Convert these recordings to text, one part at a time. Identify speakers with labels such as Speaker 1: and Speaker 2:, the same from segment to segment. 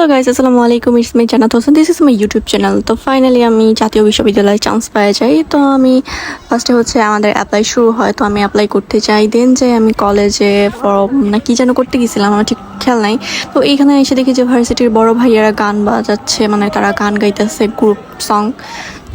Speaker 1: Hello guys, আসসালামু আলাইকুম। It's my জান্নাত Hossain, this is my YouTube channel. তো ফাইনালি আমি জাতীয় বিশ্ববিদ্যালয়ে চান্স পেয়ে যাই। তো আমি ফার্স্টে হচ্ছে আমাদের অ্যাপ্লাই শুরু হয়, তো আমি অ্যাপ্লাই করতে যাই। দেন যে আমি কলেজে ফর্ম না কি যেন করতে গেছিলাম, আমার ঠিক খেয়াল নাই। তো এইখানে এসে দেখি যে ভার্সিটির বড় ভাইয়ারা গান বাজাচ্ছে, মানে তারা গান গাইতেছে, গ্রুপ সং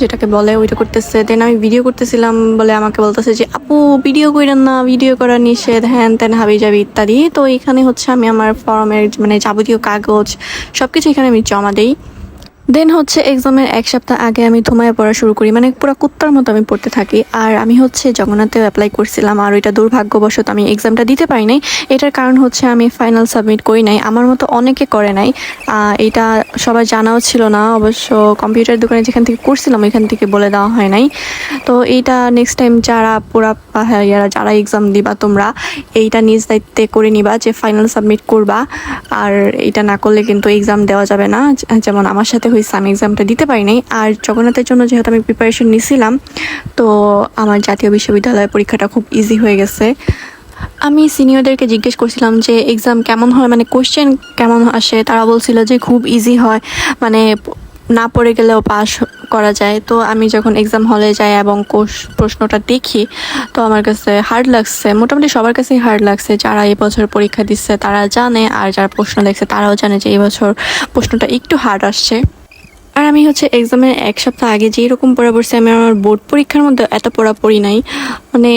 Speaker 1: যেটাকে বলে, ওইটা করতেছে। দেন আমি ভিডিও করতেছিলাম বলে আমাকে বলতেছে যে আপু ভিডিও করেন না, ভিডিও করা নিষেধ, হ্যান ত্যান হাবি যাবি ইত্যাদি। তো এখানে হচ্ছে আমি আমার ফর্মের মানে যাবতীয় কাগজ সবকিছু এখানে আমি জমা দিই। দেন হচ্ছে এক্সামের এক সপ্তাহ আগে আমি ঘুমায় পড়া শুরু করি, মানে পুরো কুত্তার মতো আমি পড়তে থাকি। আর আমি হচ্ছে জগন্নাথেও অ্যাপ্লাই করছিলাম, আর ওইটা দুর্ভাগ্যবশত আমি এক্সামটা দিতে পারি নাই। এটার কারণ হচ্ছে আমি ফাইনাল সাবমিট করি নাই, আমার মতো অনেকে করে নাই। এটা সবাই জানাও ছিল না, অবশ্য কম্পিউটার দোকানে যেখান থেকে করছিলাম ওইখান থেকে বলে দেওয়া হয় নাই। তো এইটা নেক্সট টাইম যারা পুরা যারা এক্সাম দিবা তোমরা এইটা নিজ দায়িত্বে করে নিবা যে ফাইনাল সাবমিট করবা। আর এটা না করলে কিন্তু এক্সাম দেওয়া যাবে না, যেমন আমার সাথে হয়েছে, আমি এক্সামটা দিতে পারি নাই। আর জগন্নাথের জন্য যেহেতু আমি প্রিপারেশন নিছিলাম, তো আমার জাতীয় বিশ্ববিদ্যালয়ের পরীক্ষাটা খুব ইজি হয়ে গেছে। আমি সিনিয়রদেরকে জিজ্ঞেস করছিলাম যে এক্সাম কেমন হয়, মানে কোশ্চেন কেমন আসে। তারা বলছিল যে খুব ইজি হয়, মানে না পড়ে গেলেও পাস করা যায়। তো আমি যখন এক্সাম হলে যাই এবং প্রশ্নটা দেখি, তো আমার কাছে হার্ড লাগছে, মোটামুটি সবার কাছেই হার্ড লাগছে। যারা এবছর পরীক্ষা দিচ্ছে তারা জানে, আর যারা প্রশ্ন দেখছে তারাও জানে যে এবছর প্রশ্নটা একটু হার্ড আসছে। আর আমি হচ্ছে এক্সামের এক সপ্তাহ আগে যেই রকম পড়া পড়ছি, আমি আমার বোর্ড পরীক্ষার মধ্যে এত পড়া পড়ি নাই। মানে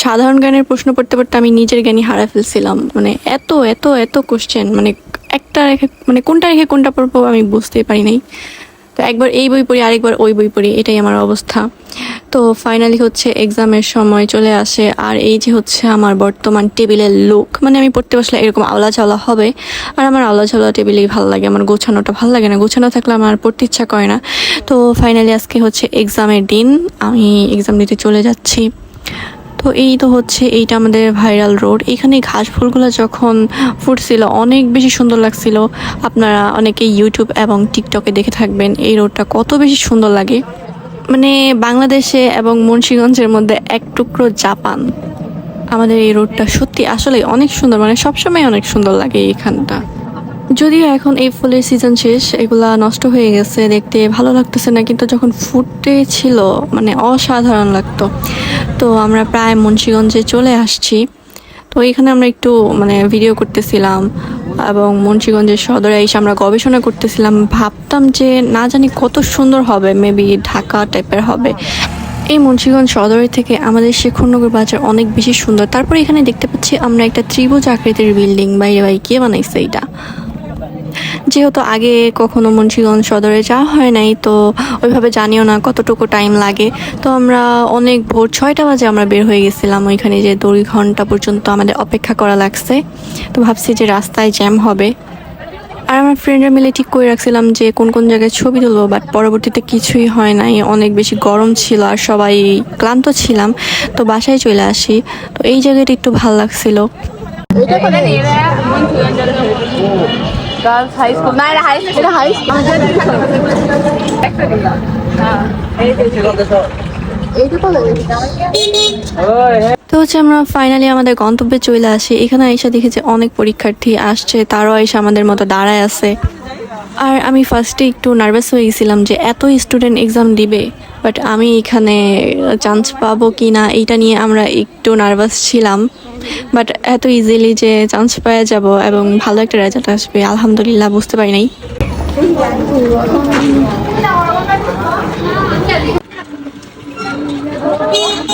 Speaker 1: সাধারণ জ্ঞানের প্রশ্ন পড়তে পড়তে আমি নিজের জ্ঞানই হারা ফেলছিলাম, মানে এত এত এত কোশ্চেন, মানে একটা রেখে মানে কোনটা রেখে কোনটা পড়বো আমি বুঝতেই পারি নাই। তো একবার এই বই পড়ি, আরেকবার ওই বই পড়ি, এটাই আমার অবস্থা। তো ফাইনালি হচ্ছে এক্সামের সময় চলে আসে, আর এই যে হচ্ছে আমার বর্তমান টেবিলের লুক, মানে আমি পড়তে বসলে এরকম আওলা ঝাওলা হবে। আর আমার আওলা ঝাওলা টেবিলেই ভালো লাগে, আমার গোছানোটা ভালো লাগে না, গোছানো থাকলে আমার পড়তে ইচ্ছা করে না। তো ফাইনালি আজকে হচ্ছে এক্সামের দিন, আমি এক্সাম দিতে চলে যাচ্ছি। তো এই তো হচ্ছে এইটা আমাদের ভাইরাল রোড। এখানে ঘাস ফুলগুলো যখন ফুটছিল অনেক বেশি সুন্দর লাগছিল। আপনারা অনেকে ইউটিউব এবং টিকটকে দেখে থাকবেন এই রোডটা কত বেশি সুন্দর লাগে, মানে বাংলাদেশে এবং মুন্সিগঞ্জের মধ্যে এক টুকরো জাপান। আমাদের এই রোডটা সত্যি আসলে অনেক সুন্দর, মানে সবসময় অনেক সুন্দর লাগে এইখানটা। যদিও এখন এই ফুলের সিজন শেষ, এগুলা নষ্ট হয়ে গেছে, দেখতে ভালো লাগতেছে না, কিন্তু যখন ফুটে ছিল মানে অসাধারণ লাগতো। তো আমরা প্রায় মুন্সিগঞ্জে চলে আসছি। তো এখানে আমরা একটু মানে ভিডিও করতেছিলাম, এবং মুন্সিগঞ্জের সদরে এসে আমরা গবেষণা করতেছিলাম। ভাবতাম যে না জানি কত সুন্দর হবে, মেবি ঢাকা টাইপের হবে। এই মুন্সিগঞ্জ সদরের থেকে আমাদের শেখরনগর বাজার অনেক বেশি সুন্দর। তারপরে এখানে দেখতে পাচ্ছি আমরা একটা ত্রিভুজ আকৃতির বিল্ডিং, বাইরে ভাই কে বানাইছে এটা। যেহেতু আগে কখনো মুন্সিগঞ্জ সদরে যাওয়া হয় নাই, তো ওইভাবে জানিও না কতটুকু টাইম লাগে। তো আমরা অনেক ভোর 6টা বাজে আমরা বের হয়ে গেছিলাম, ওইখানে যে 2 ঘন্টা পর্যন্ত আমাদের অপেক্ষা করা লাগছে। তো ভাবছি যে রাস্তায় জ্যাম হবে। আর আমার ফ্রেন্ডরা মিলে ঠিক করে রাখছিলাম যে কোন কোন জায়গায় ছবি তুলবো, বাট পরবর্তীতে কিছুই হয় নাই, অনেক বেশি গরম ছিল আর সবাই ক্লান্ত ছিলাম। তো বাসায় চলে আসি। তো এই জায়গাটা একটু ভালো লাগছিল।
Speaker 2: গার্লস হাই স্কুল না, এটা হাই স্কুল, এটা হাই স্কুল আমাদের
Speaker 1: তো হচ্ছে আমরা ফাইনালি আমাদের গন্তব্যে চলে আসি। এখানে এসে দেখি যে অনেক পরীক্ষার্থী আসছে, তারাও এসে আমাদের মতো দাঁড়ায় আছে। আর আমি ফার্স্টে একটু নার্ভাস হয়ে গেছিলাম যে এত স্টুডেন্ট এক্সাম দিবে, বাট আমি এখানে চান্স পাবো কি না এইটা নিয়ে আমরা একটু নার্ভাস ছিলাম। বাট এত ইজিলি যে চান্স পেয়ে যাব এবং ভালো একটা রেজাল্ট আসবে আলহামদুলিল্লাহ বুঝতে পারি নাই।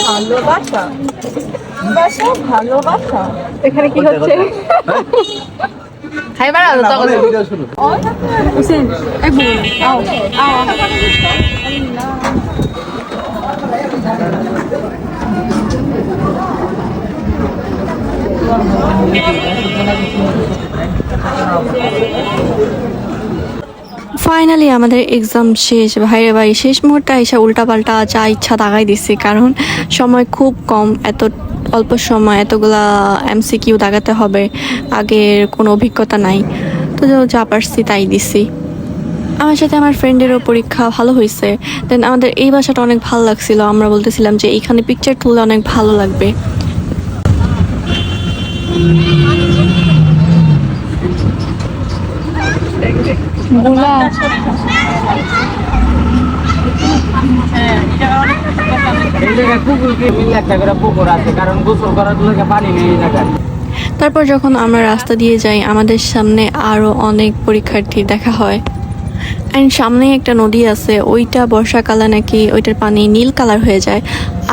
Speaker 2: ভালোবাসা ভালোবাসা এখানে কি হচ্ছে? খাইবার আলো তো হুসেন এক মিনিট আও আও
Speaker 1: ফাইনালি আমাদের এক্সাম শেষ। ভাইরে ভাই শেষ মুহূর্তে এসে উল্টাপাল্টা যা ইচ্ছা দাগাই দিচ্ছি, কারণ সময় খুব কম, এত অল্প সময় এতগুলা এমসিকিউ দাগাতে হবে, আগের কোনো অভিজ্ঞতা নাই। তো যা পারছি তাই দিছি। আমার সাথে আমার ফ্রেন্ডেরও পরীক্ষা ভালো হয়েছে। দেন আমাদের এই বাসাটা অনেক ভালো লাগছিল, আমরা বলতেছিলাম যে এইখানে পিকচার তুললে অনেক ভালো লাগবে।
Speaker 2: গুলা
Speaker 3: এই জায়গায় পুকুর কি একটা করে পুকুর আছে, কারণ গোসল করার লোকে পানি নেই এই জায়গায়।
Speaker 1: তারপর যখন আমরা রাস্তা দিয়ে যাই আমাদের সামনে আরো অনেক পরীক্ষার্থী দেখা হয়। অ্যান্ড সামনে একটা নদী আছে, ওইটা বর্ষাকালে নাকি ওইটার পানি নীল কালার হয়ে যায়।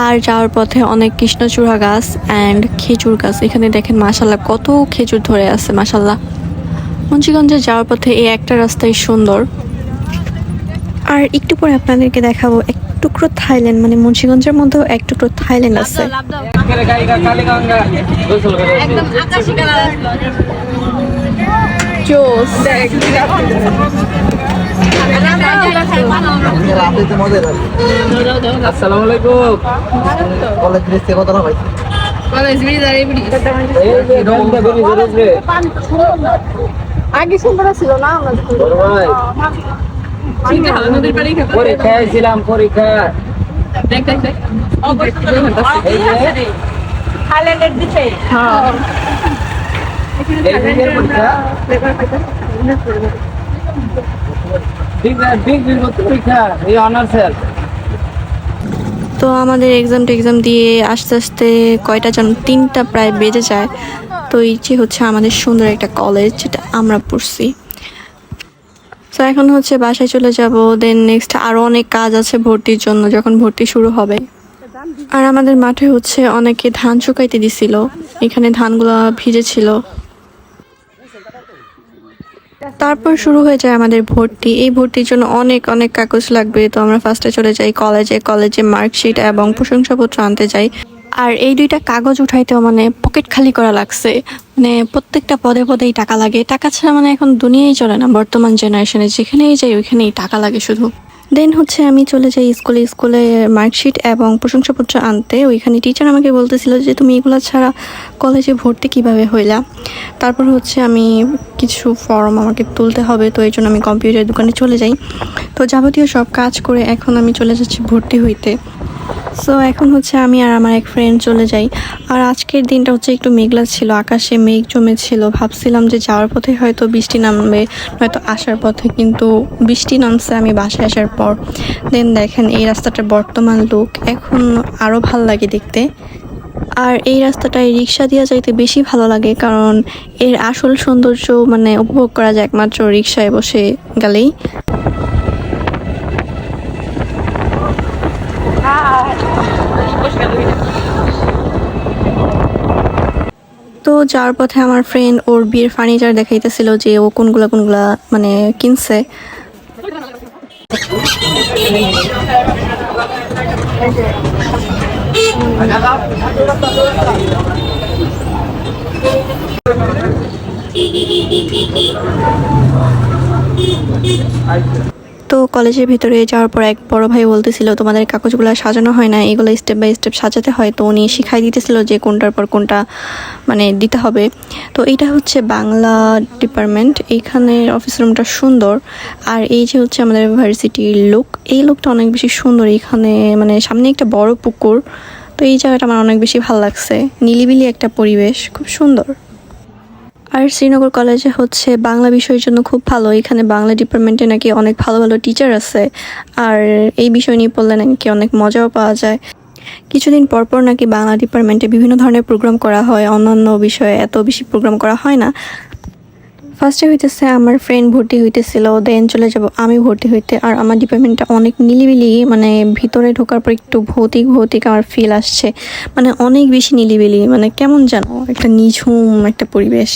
Speaker 1: আর যাওয়ার পথে অনেক কৃষ্ণচূড়া গাছ অ্যান্ড খেজুর গাছ, এখানে দেখেন মাশাল্লাহ কত খেজুর ধরে আছে মাশাল্লাহ। মুন্সিগঞ্জে যাওয়ার পথে এই একটা রাস্তাই সুন্দর। আর একটু পরে আপনাদেরকে দেখাবো এক টুকরো থাইল্যান্ড, মানে মুন্সিগঞ্জের মধ্যেও এক টুকরো থাইল্যান্ড আছে।
Speaker 3: একেবারে গাইগা কালীগঙ্গা গোসল করে
Speaker 2: একদম আকাশি কালার জোস দেখ
Speaker 3: আসসালামু আলাইকুম।
Speaker 4: কলেজ ড্রেস থেকে কত ভাই?
Speaker 2: কলেজ বিড়ি
Speaker 3: এই যে রংটা বেরি ধরেছে
Speaker 2: আগে সুন্দর ছিল না আমরা
Speaker 3: বড় ভাই,
Speaker 2: ঠিক আছে নদীর পাড়ি খেতে
Speaker 3: পরীক্ষায় ছিলাম, পরীক্ষা
Speaker 2: দেখ দেখ দেখ
Speaker 3: এই যে
Speaker 2: থাইল্যান্ডের দিকে হ্যাঁ
Speaker 3: এই দিকের পরীক্ষা বিগ বিগ পরীক্ষা এই অনার্সের।
Speaker 1: তো আমাদের এক্সাম দিয়ে আস্তে আস্তে কয়টা যেন 3টা প্রায় বেজে যায়। তো এই যে হচ্ছে আমাদের সুন্দর একটা কলেজ যেটা আমরা পড়ছি। তো এখন হচ্ছে বাসায় চলে যাব, দেন নেক্সট আরও অনেক কাজ আছে ভর্তির জন্য যখন ভর্তি শুরু হবে। আর আমাদের মাঠে হচ্ছে অনেকে ধান শুকাইতে দিছিল, এখানে ধানগুলো ভিজেছিল। তারপর শুরু হয়ে যায় আমাদের ভর্তি। এই ভর্তির জন্য অনেক অনেক কাগজ লাগবে। তো আমরা ফার্স্টে চলে যাই কলেজে মার্কশিট এবং প্রশংসাপত্র আনতে যাই। আর এই 2টা কাগজ উঠাইতেও মানে পকেট খালি করা লাগছে, মানে প্রত্যেকটা পদে পদেই টাকা লাগে। টাকা ছাড়া মানে এখন দুনিয়াই চলে না বর্তমান জেনারেশনে, যেখানেই যাই ওইখানেই টাকা লাগে শুধু। দেন হচ্ছে আমি চলে যাই স্কুলে মার্কশিট এবং প্রশংসাপত্র আনতে। ওইখানে টিচার আমাকে বলতেছিল যে তুমি এগুলো ছাড়া কলেজে ভর্তি কিভাবে হইলা। তারপর হচ্ছে আমি কিছু ফর্ম আমাকে তুলতে হবে, তো এই জন্য আমি কম্পিউটার দোকানে চলে যাই। তো যাবতীয় সব কাজ করে এখন আমি চলে যাচ্ছি ভর্তি হইতে। সো এখন হচ্ছে আমি আর আমার এক ফ্রেন্ড চলে যাই। আর আজকের দিনটা হচ্ছে একটু মেঘলা ছিল, আকাশে মেঘ জমেছিল। ভাবছিলাম যে যাওয়ার পথে হয়তো বৃষ্টি নামবে, নয়তো আসার পথে, কিন্তু বৃষ্টি নামছে আমি বাসায় আসার পর। দেন দেখেন এই রাস্তাটার বর্তমান লুক এখন আরও ভাল লাগে দেখতে। আর এই রাস্তাটায় রিক্সা দিয়ে যাইতে বেশি ভালো লাগে, কারণ এর আসল সৌন্দর্য মানে উপভোগ করা যায় একমাত্র রিক্সায় বসে গেলেই। তো যাওয়ার পথে আমার ফ্রেন্ড ওর বিয়ের ফার্নিচার দেখাইতেছিল যে ও কোনগুলা মানে কিনছে। তো কলেজের ভিতরে যাওয়ার পর এক বড় ভাই বলতেছিল তোমাদের কাগজগুলো সাজানো হয় না, এগুলো স্টেপ বাই স্টেপ সাজাতে হয়। তো উনি শিখাই দিতেছিল যে কোনটার পর কোনটা মানে দিতে হবে। তো এইটা হচ্ছে বাংলা ডিপার্টমেন্ট, এইখানে অফিস রুমটা সুন্দর। আর এই যে হচ্ছে আমাদের ইউনিভার্সিটির লুক, এই লুকটা অনেক বেশি সুন্দর। এখানে মানে সামনে একটা বড় পুকুর, তো এই জায়গাটা আমার অনেক বেশি ভালো লাগছে, নিলিবিলি একটা পরিবেশ, খুব সুন্দর। আর শ্রীনগর কলেজে হচ্ছে বাংলা বিষয়ের জন্য খুব ভালো, এখানে বাংলা ডিপার্টমেন্টে নাকি অনেক ভালো ভালো টিচার আছে। আর এই বিষয় নিয়ে পড়লে নাকি অনেক মজাও পাওয়া যায়। কিছুদিন পর পর নাকি বাংলা ডিপার্টমেন্টে বিভিন্ন ধরনের প্রোগ্রাম করা হয়, অন্যান্য বিষয়ে এত বেশি প্রোগ্রাম করা হয় না। ফার্স্টে হইতেছে আমার ফ্রেন্ড ভর্তি হইতেছিল, দেন চলে যাব আমি ভর্তি হইতে। আর আমার ডিপার্টমেন্টটা অনেক নিলিবিলি, মানে ভিতরে ঢোকার পর একটু ভৌতিক আমার ফিল আসছে, মানে অনেক বেশি নিলিবিলি, মানে কেমন জানো একটা নিঝুম একটা পরিবেশ।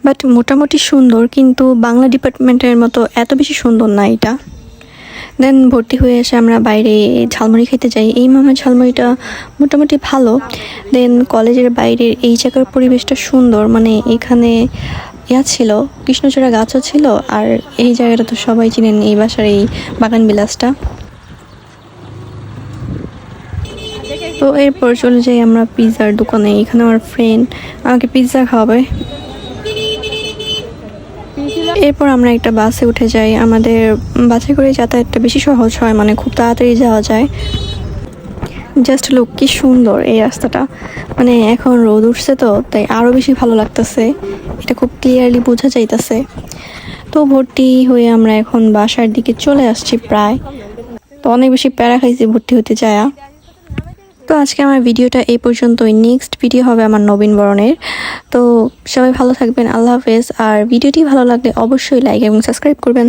Speaker 1: বাট মোটামুটি সুন্দর, কিন্তু বাংলা ডিপার্টমেন্টের মতো এত বেশি সুন্দর না এটা। দেন ভর্তি হয়ে এসে আমরা বাইরে ঝালমুড়ি খেতে যাই। এই মামার ঝালমুড়িটা মোটামুটি ভালো। দেন কলেজের বাইরের এই জায়গার পরিবেশটা সুন্দর, মানে এখানে ছিল কৃষ্ণচূড়া গাছও ছিল। আর এই জায়গাটা তো সবাই চিনেন, এই বাসার এই বাগান বিলাসটা। তো এরপর চলে যাই আমরা পিৎজার দোকানে। এখানে আমার ফ্রেন্ড আমাকে পিৎজা খাওয়াবে। এরপর আমরা একটা বাসে উঠে যাই। আমাদের বাসে করে যাতায়াতটা বেশি সহজ হয়, মানে খুব তাড়াতাড়ি যাওয়া যায়। জাস্ট লুক কি সুন্দর এই রাস্তাটা, মানে এখন রোদ উঠছে তো তাই আরও বেশি ভালো লাগতেছে, এটা খুব ক্লিয়ারলি বোঝা যাইতেছে। তো ভর্তি হয়ে আমরা এখন বাসার দিকে চলে আসছি প্রায়। তো অনেক বেশি প্যারা খাইছি ভর্তি হতে যায়া। তো আজকে আমার ভিডিওটা এই পর্যন্তই। নেক্সট ভিডিও হবে আমার নবীনবরণের। তো সবাই ভালো থাকবেন, আল্লাহ হাফেজ। আর ভিডিওটি ভালো লাগলে অবশ্যই লাইক এবং সাবস্ক্রাইব করবেন।